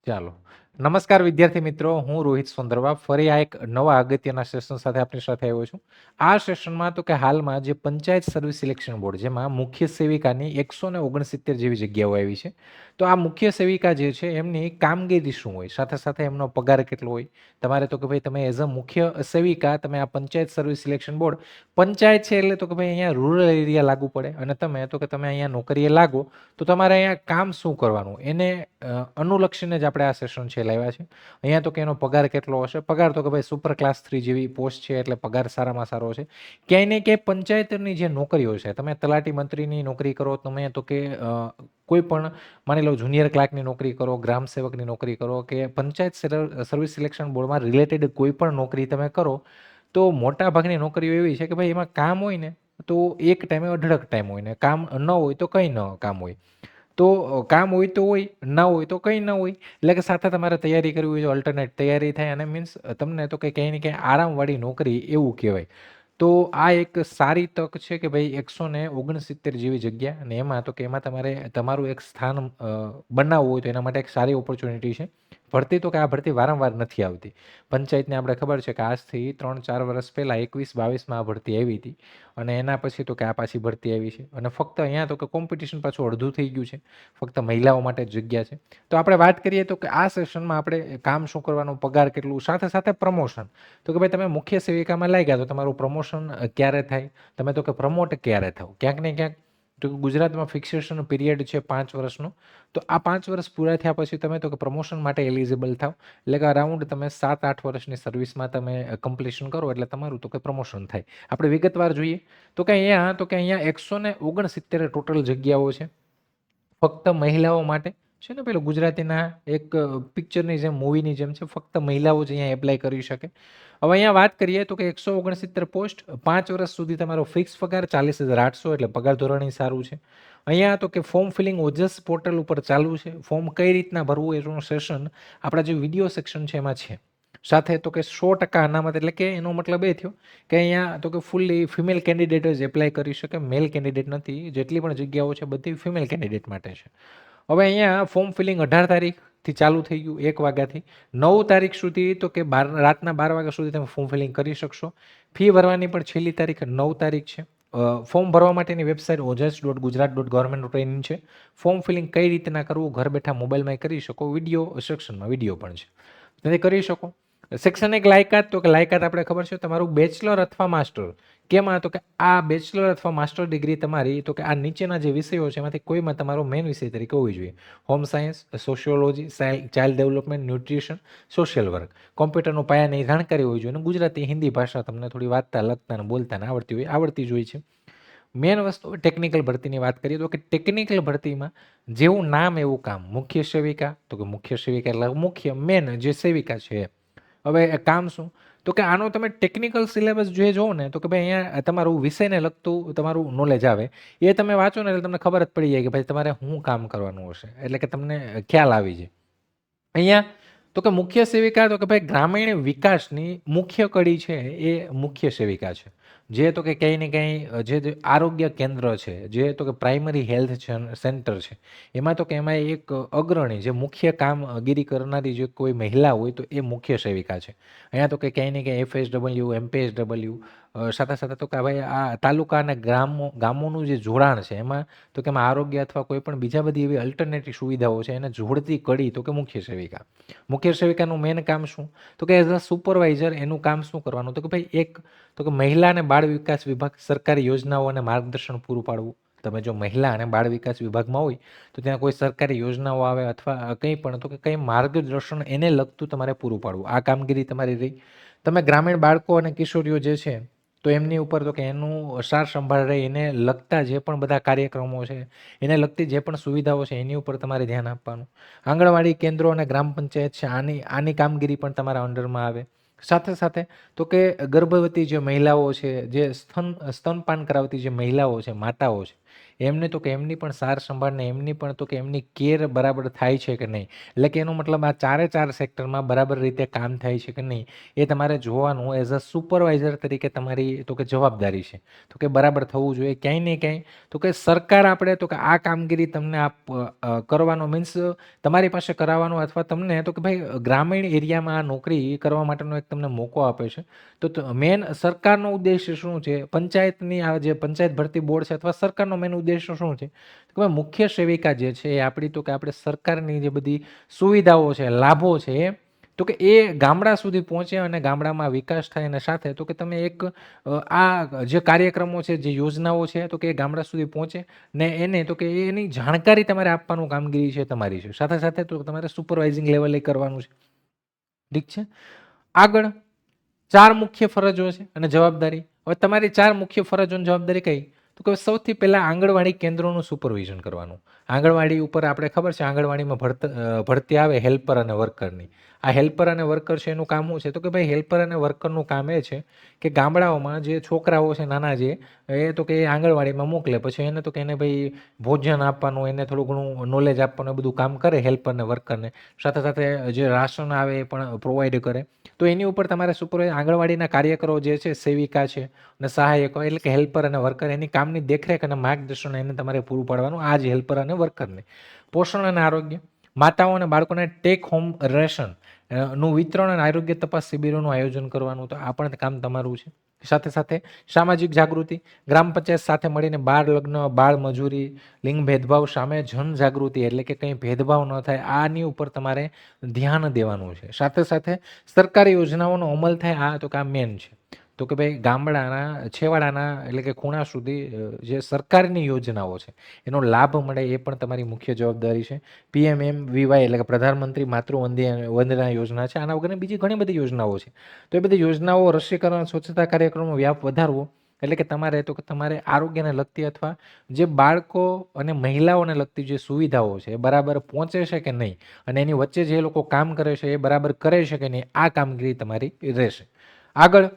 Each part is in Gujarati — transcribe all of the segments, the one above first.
ચાલો. નમસ્કાર વિદ્યાર્થી મિત્રો, હું રોહિત સોંદરવા ફરી આ એક નવા અગત્યના સેશન સાથે આપની સાથે આવ્યો છું. આ સેશનમાં તો કે હાલમાં જે પંચાયત સર્વિસ સિલેક્શન બોર્ડ જેમાં મુખ્ય સેવિકાની 169 જેવી જગ્યાઓ આવી છે. તો આ મુખ્ય સેવિકા જે છે એમની કામગીરી શું હોય, સાથે સાથે એમનો પગાર કેટલો હોય. તમારે તો કે ભાઈ તમે એઝ અ મુખ્ય સેવિકા તમે આ panchayat service selection board, panchayat છે એટલે તો કે ભાઈ અહીંયા રૂરલ એરિયા લાગુ પડે અને તમે તો કે તમે અહીંયા નોકરીએ લાગો તો તમારે અહીંયા કામ શું કરવાનું એને અનુલક્ષીને જ આપણે આ સેશન છે લાવ્યા છે. અહીંયા તો કે એનો પગાર કેટલો હશે. પગાર તો કે ભાઈ સુપર ક્લાસ 3 જેવી પોસ્ટ છે એટલે પગાર સારામાં સારો છે. ક્યાંય ને ક્યાંય પંચાયતની જે નોકરીઓ છે, તમે તલાટી મંત્રીની નોકરી કરો, તમે તો કે કોઈ પણ માની લો જુનિયર ક્લાર્કની નોકરી કરો, ગ્રામ સેવકની નોકરી કરો કે પંચાયત સર્વિસ સિલેક્શન બોર્ડમાં રિલેટેડ કોઈ પણ નોકરી તમે કરો, તો મોટા ભાગની નોકરીઓ એવી છે કે ભાઈ એમાં કામ હોય ને તો એક ટાઈમે અઢળક ટાઈમ હોય ને કામ ન હોય તો કંઈ ન કામ હોય. તો કામ હોય તો હોય, ના હોય તો કંઈ ન હોય. એટલે કે સાથે તમારે તૈયારી કરવી હોય તો અલ્ટરનેટ તૈયારી થાય અને મીન્સ તમને તો કે ક્યાંય ને ક્યાંય આરામવાળી નોકરી એવું કહેવાય. તો આ એક સારી તક છે કે ભાઈ 169 જેવી જગ્યા અને એમાં તો કે એમાં તમારે તમારું એક સ્થાન બનાવવું હોય તો એના માટે એક સારી ઓપોર્ચ્યુનિટી છે. ભરતી તો કે આ ભરતી વારંવાર નથી આવતી. પંચાયતને આપણે ખબર છે કે આજથી 3-4 વર્ષ પહેલાં 21-22માં આ ભરતી આવી હતી અને એના પછી તો કે આ પાછી ભરતી આવી છે અને ફક્ત અહીંયા તો કે કોમ્પિટિશન પાછું અડધું થઈ ગયું છે. ફક્ત મહિલાઓ માટે જ જગ્યા છે. તો આપણે વાત કરીએ તો કે આ સેશનમાં આપણે કામ શું કરવાનું, પગાર કેટલું, સાથે સાથે પ્રમોશન. તો કે ભાઈ તમે મુખ્ય સેવિકામાં લાગ્યા તો તમારું પ્રમોશન ક્યારે થાય, તમે તો કે પ્રમોટ ક્યારે થાવ. ક્યાંક ને ક્યાંક તો ગુજરાતમાં ફિક્સેશન પીરિયડ છે 5 વર્ષનો. તો આ 5 વર્ષ પૂરા થયા પછી તમે તો કે પ્રમોશન માટે એલિજિબલ થાવ. એટલે કે અરાઉન્ડ તમે 7-8 વર્ષની સર્વિસમાં તમે કમ્પ્લીશન કરો એટલે તમારું તો કે પ્રમોશન થાય. આપણે વિગતવાર જોઈએ તો કે અહીંયા 169 ટોટલ જગ્યાઓ છે. ફક્ત મહિલાઓ માટે છે ને, પેલું ગુજરાતીના એક પિક્ચરની જેમ, મૂવીની જેમ છે, ફક્ત મહિલાઓ જ અહીંયા એપ્લાય કરી શકે. હવે અહીંયા વાત કરીએ તો કે 169 પોસ્ટ, 5 વર્ષ સુધી તમારો ફિક્સ પગાર 40,800 એટલે પગાર ધોરણ સારું છે. અહીંયા તો કે ફોર્મ ફિલિંગ ઓજસ પોર્ટલ ઉપર ચાલુ છે. ફોર્મ કઈ રીતના ભરવું એનું સેશન આપણા જે વિડીયો સેક્શન છે એમાં છે. સાથે તો કે 100% અનામત, એટલે કે એનો મતલબ એ થયો કે અહીંયા તો કે ફૂલ્લી ફિમેલ કેન્ડિડેટ જ એપ્લાય કરી શકે, મેલ કેન્ડિડેટ નથી. જેટલી પણ જગ્યાઓ છે બધી ફિમેલ કેન્ડિડેટ માટે છે. હવે અહીંયા ફોર્મ ફિલિંગ 18 તારીખથી ચાલુ થઈ ગયું 1 વાગ્યાથી. 9 તારીખ સુધી તો કે રાતના 12 વાગ્યા સુધી તમે ફોર્મ ફિલિંગ કરી શકશો. ફી ભરવાની પણ છેલ્લી તારીખ 9 તારીખ છે. ફોર્મ ભરવા માટેની વેબસાઇટ ojas.gujarat.government.in છે. ફોર્મ ફિલિંગ કઈ રીતના કરવું ઘર બેઠા મોબાઈલમાં કરી શકો. વિડીયો સેક્શનમાં વિડીયો પણ છે, તમે કરી શકો. સેક્શન 1 લાયકાત, તો કે લાયકાત આપણે ખબર છે તમારું બેચલર અથવા માસ્ટર. કેમાં તો કે આ બેચલર અથવા માસ્ટર ડિગ્રી તમારી તો કે આ નીચેના જે વિષયો છે એમાંથી કોઈમાં તમારો મેઇન વિષય તરીકે હોવી જોઈએ. Home science, sociology, child development, nutrition, social work. કોમ્પ્યુટરનો પાયાની જાણકારી હોવી જોઈએ અને ગુજરાતી, હિન્દી ભાષા તમને થોડી વાંચતા, લખતા અને બોલતા આવડતી જ હોય છે. મેન વસ્તુ ટેકનિકલ ભરતીની વાત કરીએ તો કે ટેકનિકલ ભરતીમાં જેવું નામ એવું કામ. મુખ્ય સેવિકા, તો કે મુખ્ય સેવિકા એટલે મુખ્ય મેન જે સેવિકા છે. હવે કામ શું, તો કે આનો તમે ટેકનિકલ સિલેબસ જે જોવો ને તો કે ભાઈ અહીંયા તમારું વિષયને લગતું તમારું નોલેજ આવે એ તમે વાંચો ને એટલે તમને ખબર જ પડી જાય કે ભાઈ તમારે શું કામ કરવાનું હશે, એટલે કે તમને ખ્યાલ આવી જાય. અહીંયા તો કે મુખ્ય સેવિકા, તો કે ભાઈ ગ્રામીણ વિકાસની મુખ્ય કડી છે એ મુખ્ય સેવિકા છે. જે તો કે ક્યાંય ને ક્યાંય જે આરોગ્ય કેન્દ્ર છે, જે તો કે પ્રાઇમરી હેલ્થ સેન્ટર છે, એમાં તો કે એમાં એક અગ્રણી જે મુખ્ય કામગીરી કરનારી જે કોઈ મહિલા હોય તો એ મુખ્ય સેવિકા છે. અહીંયા તો કે ક્યાંય ને ક્યાંય FSW, MPSW, સાથે સાથે તો કે ભાઈ આ તાલુકા અને ગામોનું જે જોડાણ છે એમાં તો કે એમાં આરોગ્ય અથવા કોઈ પણ બીજા બધી એવી અલ્ટરનેટિવ સુવિધાઓ છે એને જોડતી કડી તો કે મુખ્ય સેવિકા. મુખ્ય સેવિકાનું મેન કામ શું, તો કે એઝ અ સુપરવાઇઝર એનું કામ શું કરવાનું, તો કે ભાઈ એક તો કે મહિલા અને બાળ વિકાસ વિભાગ સરકારી યોજનાઓ અને માર્ગદર્શન પૂરું પાડવું. તમે જો મહિલા અને બાળ વિકાસ વિભાગમાં હોય તો ત્યાં કોઈ સરકારી યોજનાઓ આવે અથવા કંઈ પણ તો કે કંઈ માર્ગદર્શન એને લગતું તમારે પૂરું પાડવું, આ કામગીરી તમારી રહી. તમે ગ્રામીણ બાળકો અને કિશોરીઓ જે છે તો એમની ઉપર તો કે એનું સાર સંભાળ રહે, એને લગતા જે પણ બધા કાર્યક્રમો છે, એને લગતી જે પણ સુવિધાઓ છે એની ઉપર તમારે ધ્યાન આપવાનું. આંગણવાડી કેન્દ્રો અને ગ્રામ પંચાયત છે આની કામગીરી પણ તમારા અંડરમાં આવે. સાથે સાથે તો કે ગર્ભવતી જે મહિલાઓ છે, જે સ્તનપાન કરાવતી જે મહિલાઓ છે, માતાઓ છે, એમને તો કે એમની પણ સાર સંભાળને એમની પણ તો કે એમની કેર બરાબર થાય છે કે નહીં, એટલે કે એનો મતલબ આ 4 સેક્ટરમાં બરાબર રીતે કામ થાય છે કે નહીં એ તમારે જોવાનું એઝ અ સુપરવાઇઝર તરીકે તમારી તો કે જવાબદારી છે. તો કે બરાબર થવું જોઈએ ક્યાંય ને ક્યાંય તો કે સરકાર આપણે તો કે આ કામગીરી તમને કરવાનો મીન્સ તમારી પાસે કરાવવાનો અથવા તમને તો કે ભાઈ ગ્રામીણ એરિયામાં આ નોકરી કરવા માટેનો એક તમને મોકો આપે છે. તો મેન સરકારનો ઉદ્દેશ્ય શું છે, પંચાયતની આ જે પંચાયત ભરતી બોર્ડ છે અથવા સરકારનો મેન ઉદ્દેશ્ય શું છે કે ભાઈ મુખ્ય સેવિકા જે છે એ આપણી તો કે આપણે સરકારની જે બધી સુવિધાઓ છે, લાભો છે એ તો કે એ ગામડા સુધી પહોંચે અને ગામડામાં વિકાસ થાય અને સાથે તો કે તમે એક આ જે કાર્યક્રમો છે, જે યોજનાઓ છે તો કે એ ગામડા સુધી પહોંચે ને એને તો કે એની જાણકારી તમારે આપવાનું કામગીરી છે તમારી છે. સાથે સાથે તો તમારે સુપરવાઇઝિંગ લેવલે કરવાનું છે. ઠીક છે. આગળ 4 મુખ્ય ફરજો છે અને જવાબદારી. હવે તમારી 4 મુખ્ય ફરજો અને જવાબદારી કઈ? તો કે સૌથી પહેલા આંગણવાડી કેન્દ્રોનું સુપરવિઝન કરવાનું. આંગણવાડી ઉપર આપણે ખબર છે આંગણવાડીમાં ભરતી આવે હેલ્પર અને વર્કરની. આ હેલ્પર અને વર્કર છે એનું કામ શું છે? તો કે ભાઈ હેલ્પર અને વર્કરનું કામ એ છે કે ગામડાઓમાં જે છોકરાઓ છે નાના જે એ તો કે એ આંગણવાડીમાં મોકલે, પછી એને તો કે એને ભાઈ ભોજન આપવાનું, એને થોડું ઘણું નોલેજ આપવાનું, એ બધું કામ કરે હેલ્પર અને વર્કરને. સાથે સાથે જે રાશન આવે એ પણ પ્રોવાઈડ કરે. તો એની ઉપર તમારે આંગણવાડીના કાર્યકરો જે છે, સેવિકા છે અને સહાયકો એટલે કે હેલ્પર અને વર્કર એની કામની દેખરેખ અને માર્ગદર્શન એને તમારે પૂરું પાડવાનું. આ જ હેલ્પર અને વર્કરને. પોષણ અને આરોગ્ય, માતાઓ અને બાળકોને ટેક હોમ રેશન નું વિતરણ અને આરોગ્ય તપાસ શિબિરોનું આયોજન કરવાનું. તો આ પણ કામ તમારું છે. સાથે સાથે સામાજિક જાગૃતિ, ગ્રામ પંચાયત સાથે મળીને બાળ લગ્ન, બાળ મજૂરી, લિંગ ભેદભાવ સામે જનજાગૃતિ એટલે કે કંઈ ભેદભાવ ન થાય આની ઉપર તમારે ધ્યાન દેવાનું છે. સાથે સાથે સરકારી યોજનાઓનો અમલ થાય આ તો કે આ મેન છે. તો કે ભાઈ ગામડાના છેવાડાના એટલે કે ખૂણા સુધી જે સરકારની યોજનાઓ છે એનો લાભ મળે એ પણ તમારી મુખ્ય જવાબદારી છે. PMMVY એટલે કે પ્રધાનમંત્રી માતૃ વંદના યોજના છે. આના વગરની બીજી ઘણી બધી યોજનાઓ છે. તો એ બધી યોજનાઓ, રસીકરણ, સ્વચ્છતા કાર્યક્રમો વ્યાપ વધારવો એટલે કે તમારે તો કે તમારે આરોગ્યને લગતી અથવા જે બાળકો અને મહિલાઓને લગતી જે સુવિધાઓ છે એ બરાબર પહોંચે છે કે નહીં અને એની વચ્ચે જે લોકો કામ કરે છે એ બરાબર કરે છે કે નહીં આ કામગીરી તમારી રહેશે. આગળ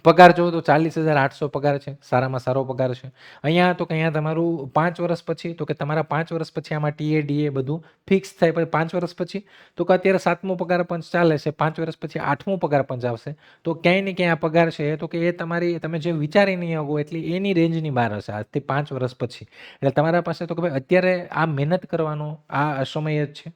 પગાર જોવો તો 40,800 પગાર છે, સારામાં સારો પગાર છે. અહીંયા તો કે અહીંયા તમારું 5 વર્ષ પછી તો કે તમારા 5 વર્ષ પછી આમાં TA બધું ફિક્સ થાય. પછી 5 વર્ષ પછી તો કે અત્યારે 7મો પગાર પંચ ચાલે છે, 5 વર્ષ પછી 8મો પગાર પંચ આવશે. તો ક્યાંય ને ક્યાંય આ પગાર છે તો કે એ તમારી તમે જે વિચારી નહીં શકો એટલી એની રેન્જની બહાર હશે આજથી 5 વર્ષ પછી. એટલે તમારા પાસે તો કે ભાઈ અત્યારે આ મહેનત કરવાનો આ સમય જ છે.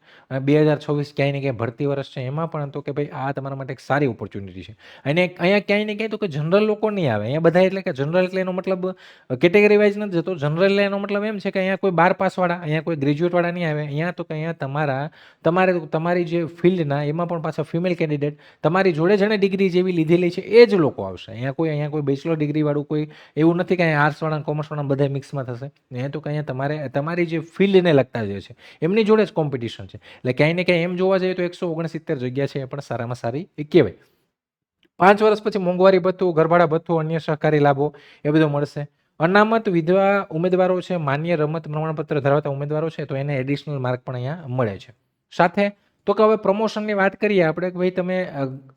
2026 ક્યાંય ને ક્યાંય ભરતી વર્ષ છે, એમાં પણ તો કે ભાઈ આ તમારા માટે એક સારી ઓપોર્ચ્યુનિટી છે. અને અહીંયા ક્યાંય ને ક્યાંય તો કે જનરલ લોકો નહીં આવે. અહીંયા બધા એટલે કે જનરલ એટલે એનો મતલબ કેટેગરી વાઇઝ નથી જતો. જનરલ એનો મતલબ એમ છે કે અહીંયા કોઈ 12 પાસવાળા, અહીંયા કોઈ ગ્રેજ્યુએટવાળા નહીં આવે. અહીંયા તો કે અહીંયા તમારી જે ફિલ્ડના એમાં પણ પાછા ફિમેલ કેન્ડિડેટ તમારી જોડે જેણે ડિગ્રી જેવી લીધેલી છે એ જ લોકો આવશે. અહીંયા કોઈ બેચલર ડિગ્રીવાળું કોઈ એવું નથી કે અહીંયા આર્ટ્સવાળા કોમર્સવાળા બધા મિક્સમાં થશે. અહીંયા તો કે અહીંયા તમારી જે ફિલ્ડને લગતા જે છે એમની જોડે જ કોમ્પિટિશન છે. એટલે ક્યાંય ને ક્યાંય એમ જોવા જઈએ તો 169 જગ્યા છે એ પણ સારામાં સારી કહેવાય. 5 વર્ષ પછી મોંઘવારી ભથ્થું, ઘરભાડા ભથ્થું, અન્ય સહકારી લાભો એ બધું મળશે. અનામત વિધવા ઉમેદવારો છે, માન્ય રમત પ્રમાણપત્ર ધરાવતા ઉમેદવારો છે તો એને એડિશનલ માર્ક પણ અહીંયા મળે છે. સાથે તો કે હવે પ્રમોશનની વાત કરીએ આપણે કે ભાઈ તમે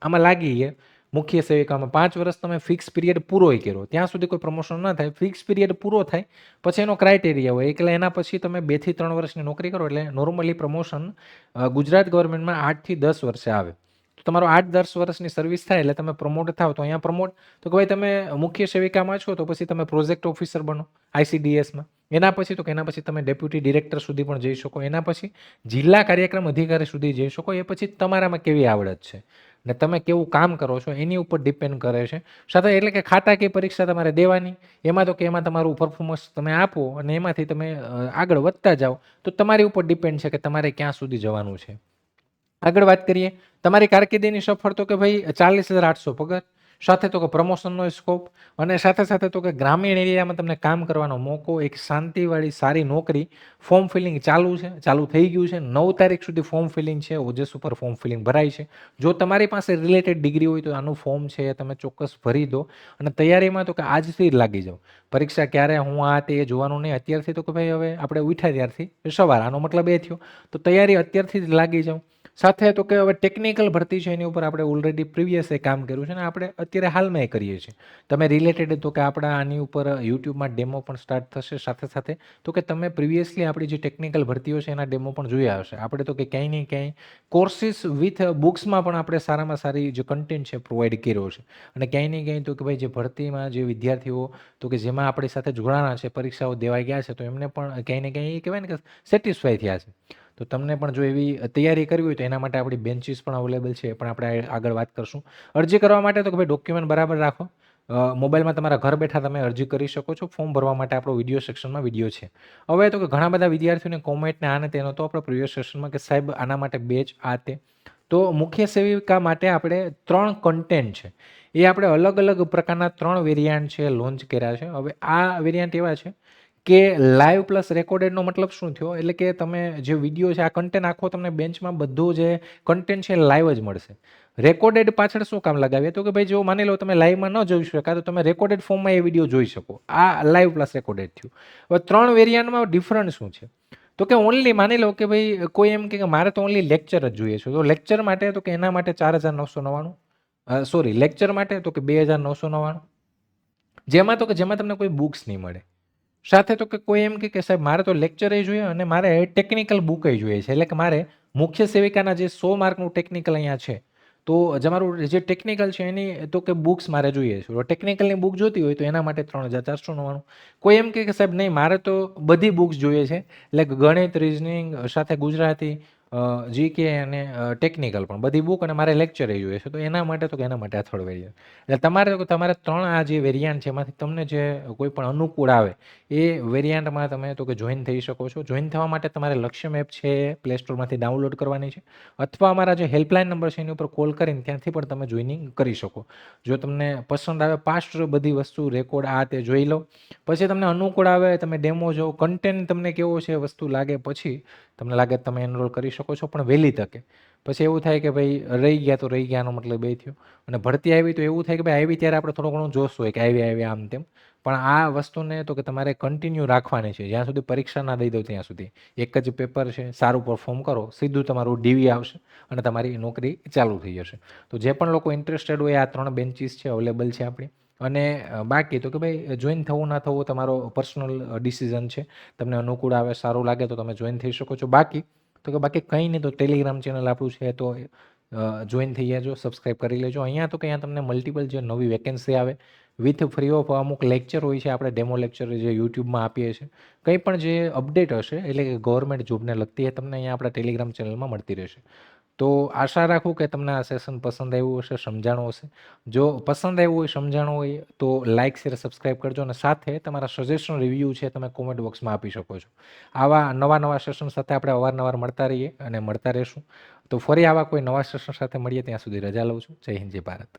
આમાં લાગી ગયા મુખ્ય સેવિકામાં 5 વર્ષ તમે ફિક્સ પીરિયડ પૂરો કર્યો ત્યાં સુધી કોઈ પ્રમોશન ન થાય. ફિક્સ પીરિયડ પૂરો થાય પછી એનો ક્રાઇટેરિયા હોય એટલે એના પછી તમે 2 થી 3 વર્ષની નોકરી કરો એટલે નોર્મલી પ્રમોશન ગુજરાત ગવર્મેન્ટમાં 8 થી 10 વર્ષે આવે. તો તમારો 8-10 વર્ષની સર્વિસ થાય એટલે તમે પ્રમોટ થાવ તો અહીંયા પ્રમોટ તો કે ભાઈ તમે મુખ્ય સેવિકામાં છો તો પછી તમે પ્રોજેક્ટ ઓફિસર બનો ICDSમાં. એના પછી તમે ડેપ્યુટી ડિરેક્ટર સુધી પણ જઈ શકો. એના પછી જિલ્લા કાર્યક્રમ અધિકારી સુધી જઈ શકો. એ પછી તમારામાં કેવી આવડત છે ને તમે કેવું કામ કરો છો એની ઉપર ડિપેન્ડ કરે છે. સાથે એટલે કે ખાતાકીય પરીક્ષા તમારે દેવાની. એમાં તો કે એમાં તમારું પરફોર્મન્સ તમે આપો અને એમાંથી તમે આગળ વધતા જાઓ તો તમારી ઉપર ડિપેન્ડ છે કે તમારે ક્યાં સુધી જવાનું છે. આગળ વાત કરીએ તમારી કારકિર્દીની સફળ તો કે ભાઈ 40,800 પગાર, સાથે તો કે પ્રમોશનનો સ્કોપ અને સાથે તો કે ગ્રામીણ એરિયામાં તમને કામ કરવાનો મોકો, એક શાંતિવાળી સારી નોકરી. ફોર્મ ફિલિંગ ચાલુ થઈ ગયું છે. 9 તારીખ સુધી ફોર્મ ફિલિંગ છે. ઓજસ ઉપર ફોર્મ ફિલિંગ ભરાય છે. જો તમારી પાસે રિલેટેડ ડિગ્રી હોય તો આનું ફોર્મ છે એ તમે ચોક્કસ ભરી દો અને તૈયારીમાં તો કે આજથી જ લાગી જાઓ. પરીક્ષા ક્યારે તે જોવાનું નહીં. અત્યારથી તો કે ભાઈ હવે આપણે ઉઠ્યા ત્યારથી સવાર, આનો મતલબ એ થયો તો તૈયારી અત્યારથી જ લાગી જાઓ. સાથે તો કે હવે ટેકનિકલ ભરતી છે એની ઉપર આપણે ઓલરેડી પ્રીવિયસ કામ કર્યું છે અને આપણે અત્યારે હાલમાં કરીએ છીએ. તમે રિલેટેડ તો કે આપણા આની ઉપર યુટ્યુબમાં ડેમો પણ સ્ટાર્ટ થશે સાથે સાથે તો કે તમે પ્રિવિયસલી આપણી જે ટેકનિકલ ભરતીઓ છે એના ડેમો પણ જોયા હશે. આપણે તો કે ક્યાંય ને ક્યાંય કોર્સિસ વિથ બુક્સમાં પણ આપણે સારામાં સારી જે કન્ટેન્ટ છે પ્રોવાઈડ કર્યો છે અને ક્યાંય ને ક્યાંય તો કે ભાઈ જે ભરતીમાં જે વિદ્યાર્થીઓ તો કે જેમાં આપણી સાથે જોડાણા છે, પરીક્ષાઓ દેવા ગયા છે, તો એમને પણ ક્યાંય ને ક્યાંય એ કહેવાય ને કે સેટિસ્ફાય થયા છે. તો તમને પણ જો એવી તૈયારી કરવી હોય તો એના માટે આપણી બેન્ચીસ પણ અવેલેબલ છે, એ પણ આપણે આગળ વાત કરશું. અરજી કરવા માટે તો કે ભાઈ ડોક્યુમેન્ટ બરાબર રાખો. મોબાઈલમાં તમારા ઘર બેઠા તમે અરજી કરી શકો છો. ફોર્મ ભરવા માટે આપણો વિડીયો સેક્શનમાં વિડીયો છે. હવે તો કે ઘણા બધા વિદ્યાર્થીઓને કોમેન્ટને આને તેનો તો આપણે પ્રિવિયસ સેશનમાં કે સાહેબ આના માટે બેચ આ તે. તો મુખ્ય સેવિકા માટે આપણે 3 કન્ટેન્ટ છે. એ આપણે અલગ અલગ પ્રકારના 3 વેરિયન્ટ છે લોન્ચ કર્યા છે. હવે આ વેરિયન્ટ એવા છે કે લાઈવ પ્લસ રેકોર્ડેડનો મતલબ શું થયો? એટલે કે તમે જે વિડીયો છે આ કન્ટેન્ટ આખો તમને બેન્ચમાં બધું જે કન્ટેન્ટ છે લાઈવ જ મળશે. રેકોર્ડેડ પાછળ શું કામ લગાવીએ? તો કે ભાઈ જો માની લો તમે લાઈવમાં ન જોઈ શકા તો તમે રેકોર્ડેડ ફોર્મમાં એ વિડીયો જોઈ શકો. આ લાઈવ પ્લસ રેકોર્ડેડ થયું. હવે 3 વેરિયન્ટમાં ડિફરન્ટ શું છે? તો કે ઓનલી માની લો કે ભાઈ કોઈ એમ કે મારે તો ઓનલી લેક્ચર જ જોઈએ છે. તો લેક્ચર માટે તો કે એના માટે 4,999 સોરી લેક્ચર માટે તો કે 2,999 જેમાં તમને કોઈ બુક્સ નહીં મળે. સાથે તો કે કોઈ એમ કે સાહેબ મારે તો લેક્ચર જોઈએ અને મારે ટેકનિકલ બુક જોઈએ છે. એટલે કે મારે મુખ્ય સેવિકાના જે 100 માર્કનું ટેકનિકલ અહીંયા છે. તો તમારું જે ટેકનિકલ છે એની તો કે બુક્સ મારે જોઈએ છે. ટેકનિકલની બુક જોતી હોય તો એના માટે 3,499. કોઈ એમ કે સાહેબ નહીં મારે તો બધી બુક્સ જોઈએ છે. એટલે ગણિત, રીઝનિંગ સાથે ગુજરાતી, જીકે અને ટેકનિકલ પણ બધી બુક અને મારે લેક્ચર જોઈએ છે. તો એના માટે તો કે એના માટે આ થર્ડ વેરિયન્ટ. એટલે તમારે 3 આ જે વેરિયન્ટ છે એમાંથી તમને જે કોઈ પણ અનુકૂળ આવે એ વેરિયન્ટમાં તમે તો કે જોઈન થઈ શકો છો. જોઈન થવા માટે તમારે લક્ષ્યમ એપ છે એ પ્લે સ્ટોરમાંથી ડાઉનલોડ કરવાની છે અથવા અમારા જે હેલ્પલાઇન નંબર છે એની ઉપર કોલ કરીને ત્યાંથી પણ તમે જોઈનિંગ કરી શકો. જો તમને પસંદ આવે પાસ્ટ બધી વસ્તુ રેકોર્ડ આ તે જોઈ લો. પછી તમને અનુકૂળ આવે તમે ડેમો જો કન્ટેન્ટ તમને કેવો છે વસ્તુ લાગે પછી તમને લાગે તમે એનરોલ કરી શકો છો પણ વહેલી તકે. પછી એવું થાય કે ભાઈ રહી ગયા તો રહી ગયાનો મતલબ એ થયો અને ભરતી આવી તો એવું થાય કે ભાઈ આવી ત્યારે આપણે થોડું ઘણું જોશ હોય કે આવી આમ તેમ. પણ આ વસ્તુને તો કે તમારે કન્ટિન્યુ રાખવાની છે જ્યાં સુધી પરીક્ષા ના દઈ દો ત્યાં સુધી. એક જ પેપર છે, સારું પરફોર્મ કરો, સીધું તમારું ડીવી આવશે અને તમારી નોકરી ચાલુ થઈ જશે. તો જે પણ લોકો ઇન્ટરેસ્ટેડ હોય આ 3 બેન્ચીસ છે અવેલેબલ છે આપણી. અને બાકી તો કે ભાઈ જોઈન થવું ના થવું તમારો પર્સનલ ડિસિઝન છે. તમને અનુકૂળ આવે, સારું લાગે તો તમે જોઈન થઈ શકો છો. બાકી કંઈ નહીં તો ટેલિગ્રામ ચેનલ આપણું છે તો જોઈન થઈ જાજો, સબસ્ક્રાઈબ કરી લેજો. અહીંયા તો કે અહીંયા તમને મલ્ટિપલ જે નવી વેકેન્સી આવે વિથ ફ્રી ઓફ અમુક લેક્ચર હોય છે આપણે ડેમો લેક્ચર જે યુટ્યુબમાં આપીએ છીએ. કંઈ પણ જે અપડેટ હશે એટલે કે ગવર્મેન્ટ જોબને લગતી એ તમને અહીંયા આપણા ટેલિગ્રામ ચેનલમાં મળતી રહેશે. તો આશા રાખું કે તમને આ સેશન પસંદ આવ્યું હશે, સમજાણું હશે. જો પસંદ આવ્યું હોય, સમજાણું હોય તો લાઇક, શેર, સબસ્ક્રાઈબ કરજો અને સાથે તમારા સજેશન રિવ્યૂ છે તમે કોમેન્ટ બોક્સમાં આપી શકો છો. આવા નવા સેશન સાથે આપણે અવારનવાર મળતા રહીએ અને મળતા રહેશું. તો ફરી આવા કોઈ નવા સેશન સાથે મળીએ ત્યાં સુધી રજા લઉં છું. જય હિન્દ, જય ભારત.